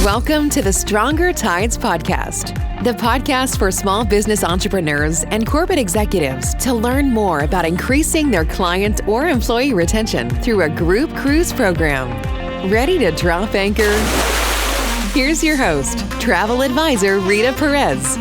Welcome to the Stronger Tides Podcast, the podcast for small business entrepreneurs and corporate executives to learn more about increasing their client or employee retention through a group cruise program. Ready to drop anchor? Here's your host, travel advisor Rita Perez.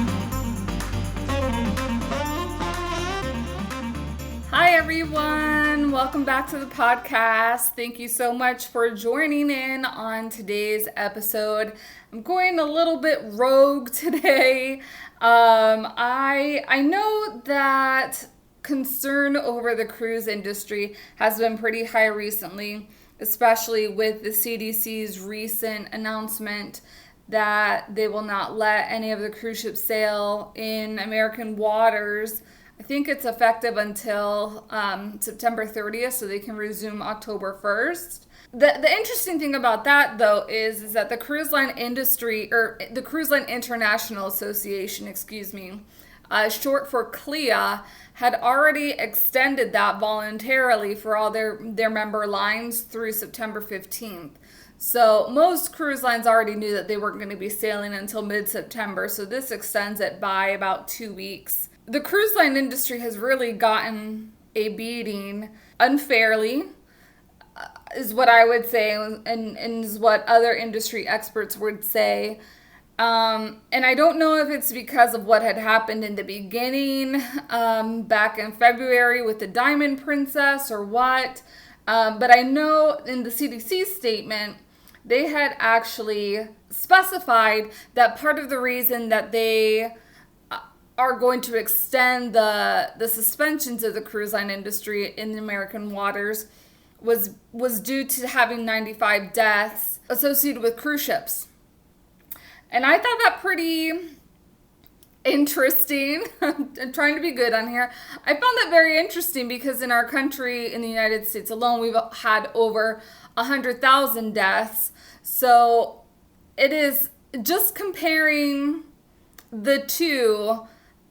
Hi, everyone. Welcome back to the podcast. Thank you so much for joining in on today's episode. I'm going a little bit rogue today. I know that concern over the cruise industry has been pretty high recently, especially with the CDC's recent announcement that they will not let any of the cruise ships sail in American waters. I think it's effective until September 30th, so they can resume October 1st. The interesting thing about that, though, is that the Cruise Line Industry, or the Cruise Line International Association, short for CLIA, had already extended that voluntarily for all their member lines through September 15th. So most cruise lines already knew that they weren't going to be sailing until mid-September, so this extends it by about 2 weeks. The cruise line industry has really gotten a beating unfairly, is what I would say, and is what other industry experts would say. And I don't know if it's because of what had happened in the beginning, back in February with the Diamond Princess or what, but I know in the CDC statement, they had actually specified that part of the reason that they are going to extend the suspensions of the cruise line industry in the American waters was due to having 95 deaths associated with cruise ships. And I thought that pretty interesting. I'm trying to be good on here. I found that very interesting because in our country, in the United States alone, we've had over 100,000 deaths. So it is just comparing the two.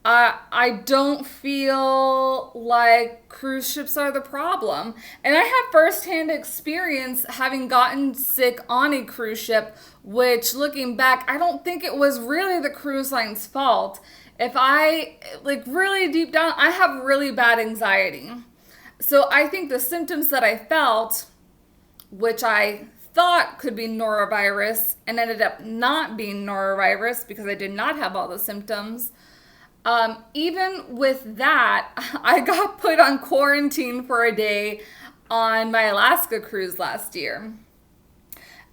I don't feel like cruise ships are the problem. And I have firsthand experience having gotten sick on a cruise ship, which looking back, I don't think it was really the cruise line's fault. If I, really deep down, I have really bad anxiety. So I think the symptoms that I felt, which I thought could be norovirus and ended up not being norovirus because I did not have all the symptoms. Even with that, I got put on quarantine for a day on my Alaska cruise last year.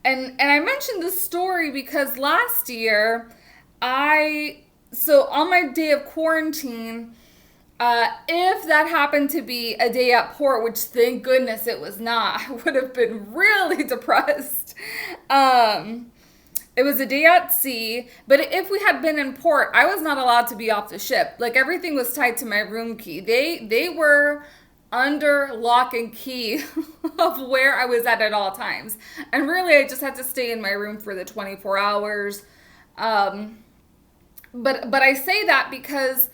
And I mentioned this story because last year, so on my day of quarantine, if that happened to be a day at port, which thank goodness it was not, I would have been really depressed. It was a day at sea, but if we had been in port, I was not allowed to be off the ship. Everything was tied to my room key. They were under lock and key of where I was at all times. And really, I just had to stay in my room for the 24 hours. But I say that because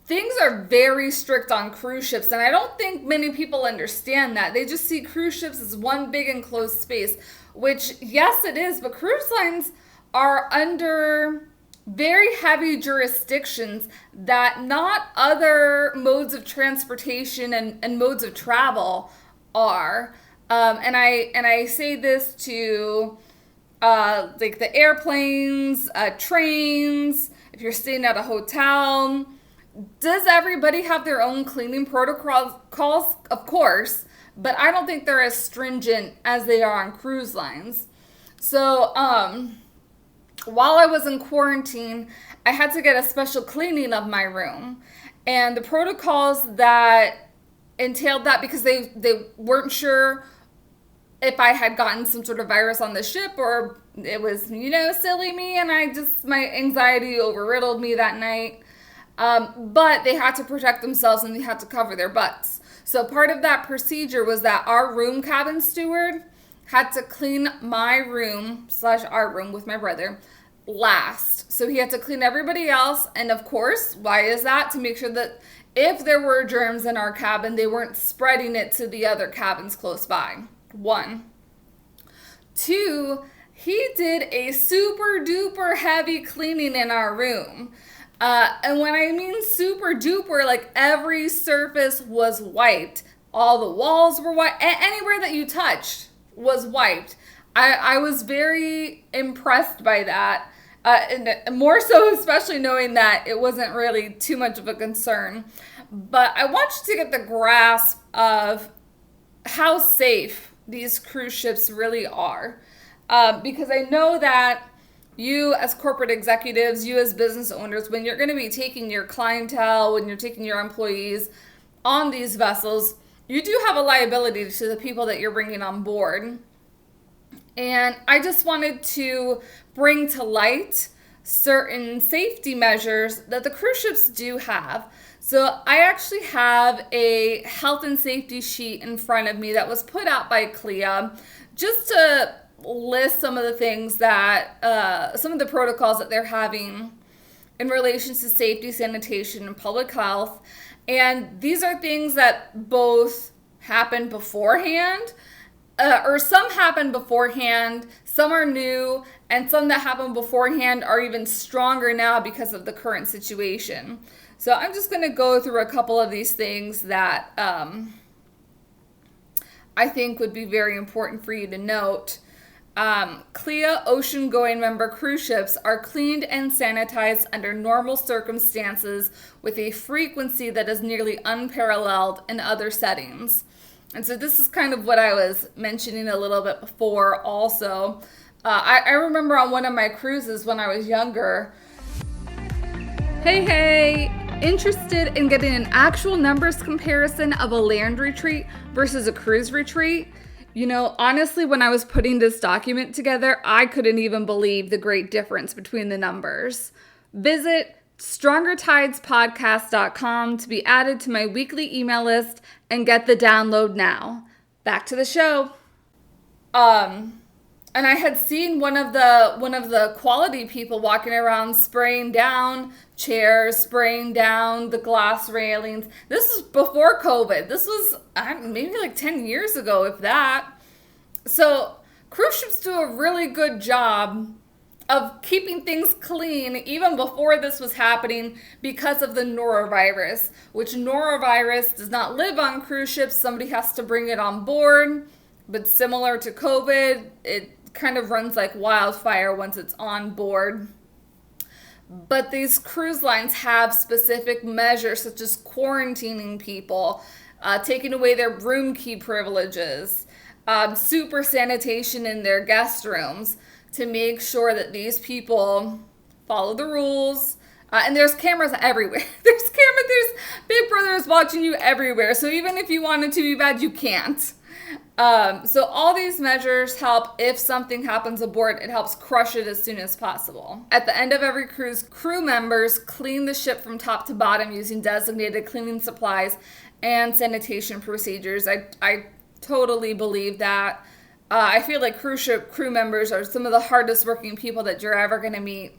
things are very strict on cruise ships, and I don't think many people understand that. They just see cruise ships as one big enclosed space, which, yes, it is, but cruise lines are under very heavy jurisdictions that not other modes of transportation and modes of travel are. And I say this to the airplanes, trains, if you're staying at a hotel. Does everybody have their own cleaning protocols? Of course, but I don't think they're as stringent as they are on cruise lines. So, while I was in quarantine, I had to get a special cleaning of my room. And the protocols that entailed that, because they weren't sure if I had gotten some sort of virus on the ship or it was, silly me, and my anxiety overriddled me that night. But they had to protect themselves and they had to cover their butts. So part of that procedure was that our room cabin steward had to clean my room / our room with my brother last. So he had to clean everybody else. And of course, why is that? To make sure that if there were germs in our cabin, they weren't spreading it to the other cabins close by. 1. 2, he did a super duper heavy cleaning in our room. And when I mean super duper, like every surface was wiped. All the walls were wiped. Anywhere that you touched was wiped. I was very impressed by that. And more so, especially knowing that it wasn't really too much of a concern. But I want you to get the grasp of how safe these cruise ships really are. Because I know that you as corporate executives, you as business owners, when you're going to be taking your clientele, when you're taking your employees on these vessels, you do have a liability to the people that you're bringing on board. And I just wanted to bring to light certain safety measures that the cruise ships do have. So I actually have a health and safety sheet in front of me that was put out by CLIA just to list some of the things that, some of the protocols that they're having in relation to safety, sanitation, and public health. And these are things that both happen beforehand, or some happen beforehand, some are new, and some that happen beforehand are even stronger now because of the current situation. So I'm just going to go through a couple of these things that I think would be very important for you to note. CLIA ocean-going member cruise ships are cleaned and sanitized under normal circumstances with a frequency that is nearly unparalleled in other settings. And so this is kind of what I was mentioning a little bit before also. I remember on one of my cruises when I was younger. Hey, interested in getting an actual numbers comparison of a land retreat versus a cruise retreat? You know, honestly, when I was putting this document together, I couldn't even believe the great difference between the numbers. Visit StrongerTidesPodcast.com to be added to my weekly email list and get the download now. Back to the show. And I had seen one of the quality people walking around spraying down chairs, spraying down the glass railings. This is before COVID. This was maybe like 10 years ago, if that. So cruise ships do a really good job of keeping things clean even before this was happening because of the norovirus, which norovirus does not live on cruise ships. Somebody has to bring it on board. But similar to COVID, it kind of runs like wildfire once it's on board. But these cruise lines have specific measures such as quarantining people, taking away their room key privileges, super sanitation in their guest rooms to make sure that these people follow the rules. And there's cameras everywhere. There's Big Brother is watching you everywhere. So even if you wanted to be bad, you can't. So all these measures help. If something happens aboard, it helps crush it as soon as possible. At the end of every cruise, crew members clean the ship from top to bottom using designated cleaning supplies and sanitation procedures. I totally believe that. I feel like cruise ship crew members are some of the hardest working people that you're ever going to meet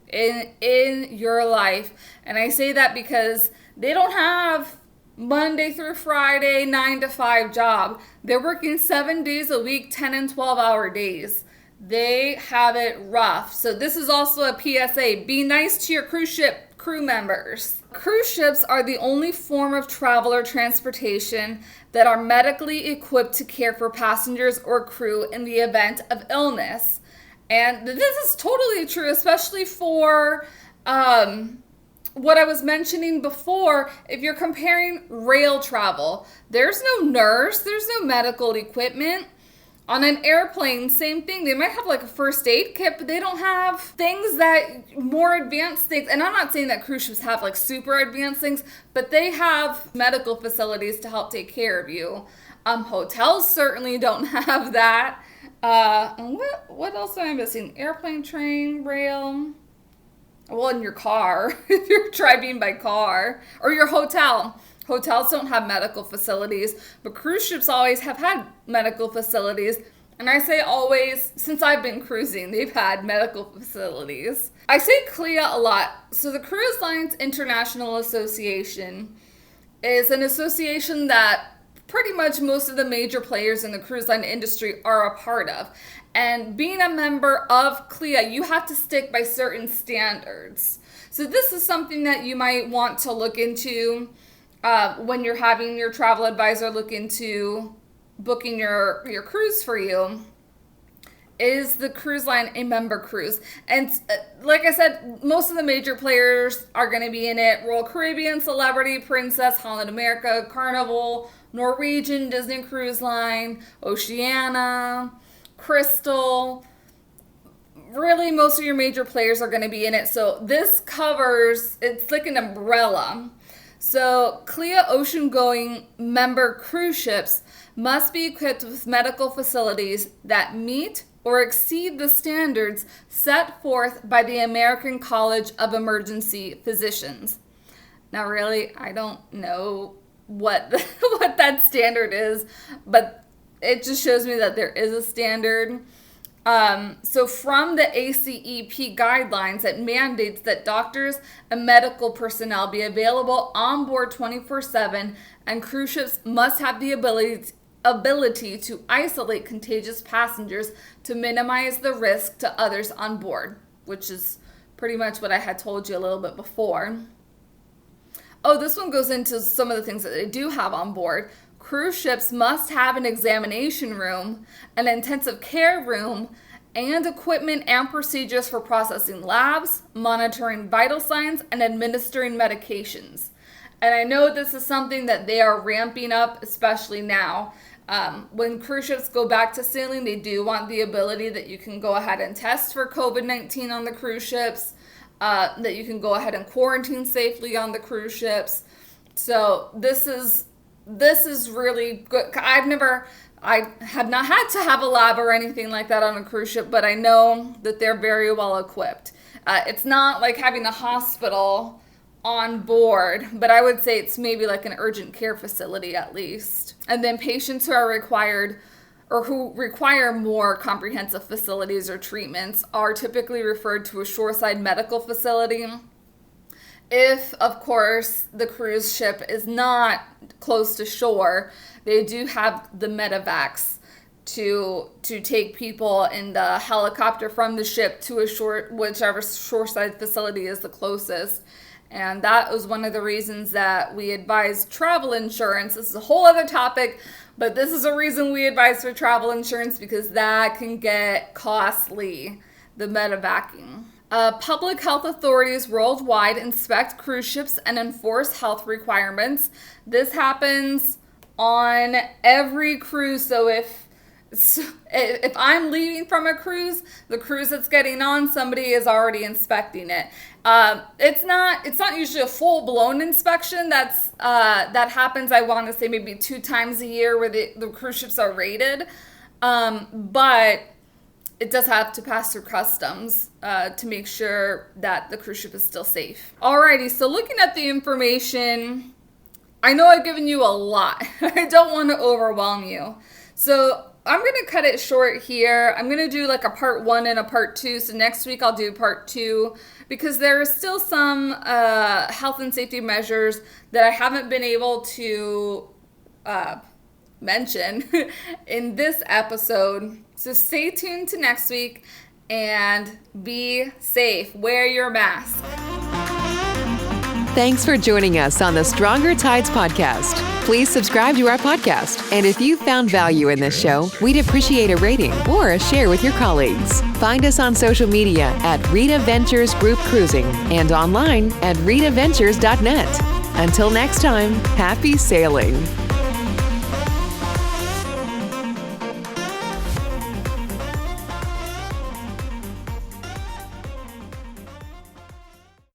in your life. And I say that because they don't have Monday through Friday, 9 to 5 job. They're working 7 days a week, 10 and 12-hour days. They have it rough. So this is also a PSA. Be nice to your cruise ship crew members. Cruise ships are the only form of travel or transportation that are medically equipped to care for passengers or crew in the event of illness. And this is totally true, especially for what I was mentioning before. If you're comparing rail travel, there's no nurse, there's no medical equipment. On an airplane, same thing. They might have like a first aid kit, but they don't have things that more advanced things. And I'm not saying that cruise ships have like super advanced things, but they have medical facilities to help take care of you. Hotels certainly don't have that. And what else am I missing? Airplane, train, rail. Well, in your car, if you're driving by car, or your hotel. Hotels don't have medical facilities, but cruise ships always have had medical facilities. And I say always, since I've been cruising, they've had medical facilities. I say CLIA a lot. So the Cruise Lines International Association is an association that pretty much most of the major players in the cruise line industry are a part of. And being a member of CLIA, you have to stick by certain standards. So this is something that you might want to look into when you're having your travel advisor look into booking your cruise for you. Is the cruise line a member cruise? And like I said, most of the major players are going to be in it. Royal Caribbean, Celebrity, Princess, Holland America, Carnival, Norwegian, Disney Cruise Line, Oceania, Crystal. Really, most of your major players are going to be in it. So this covers, it's like an umbrella. So CLIA ocean-going member cruise ships must be equipped with medical facilities that meet or exceed the standards set forth by the American College of Emergency Physicians. Now, really, I don't know what that standard is, but it just shows me that there is a standard. So from the ACEP guidelines, it mandates that doctors and medical personnel be available on board 24/7, and cruise ships must have the ability to isolate contagious passengers to minimize the risk to others on board, which is pretty much what I had told you a little bit before. Oh, this one goes into some of the things that they do have on board. Cruise ships must have an examination room, an intensive care room, and equipment and procedures for processing labs, monitoring vital signs, and administering medications. And I know this is something that they are ramping up, especially now. When cruise ships go back to sailing, they do want the ability that you can go ahead and test for COVID-19 on the cruise ships, that you can go ahead and quarantine safely on the cruise ships. So this is really good. I have not had to have a lab or anything like that on a cruise ship, but I know that they're very well equipped. It's not like having a hospital on board, but I would say it's maybe like an urgent care facility at least. And then patients who are required or who require more comprehensive facilities or treatments are typically referred to a shoreside medical facility. If, of course, the cruise ship is not close to shore, they do have the medevacs to take people in the helicopter from the ship to whichever shoreside facility is the closest. And that was one of the reasons that we advise travel insurance. This is a whole other topic, but this is a reason we advise for travel insurance, because that can get costly, the medevacing. Public health authorities worldwide inspect cruise ships and enforce health requirements. This happens on every cruise. So if I'm leaving from a cruise, the cruise that's getting on, somebody is already inspecting it. It's not usually a full-blown inspection. That happens, I want to say, maybe 2 times a year where the cruise ships are rated. But it does have to pass through customs to make sure that the cruise ship is still safe. Alrighty, so looking at the information, I know I've given you a lot. I don't want to overwhelm you. So I'm going to cut it short here. I'm going to do like a part 1 and a part 2. So next week I'll do part 2 because there are still some health and safety measures that I haven't been able to mention in this episode. So stay tuned to next week and be safe. Wear your mask. Thanks for joining us on the Stronger Tides podcast. Please subscribe to our podcast. And if you found value in this show, we'd appreciate a rating or a share with your colleagues. Find us on social media at Rita Ventures Group Cruising and online at ritaventures.net. Until next time, happy sailing.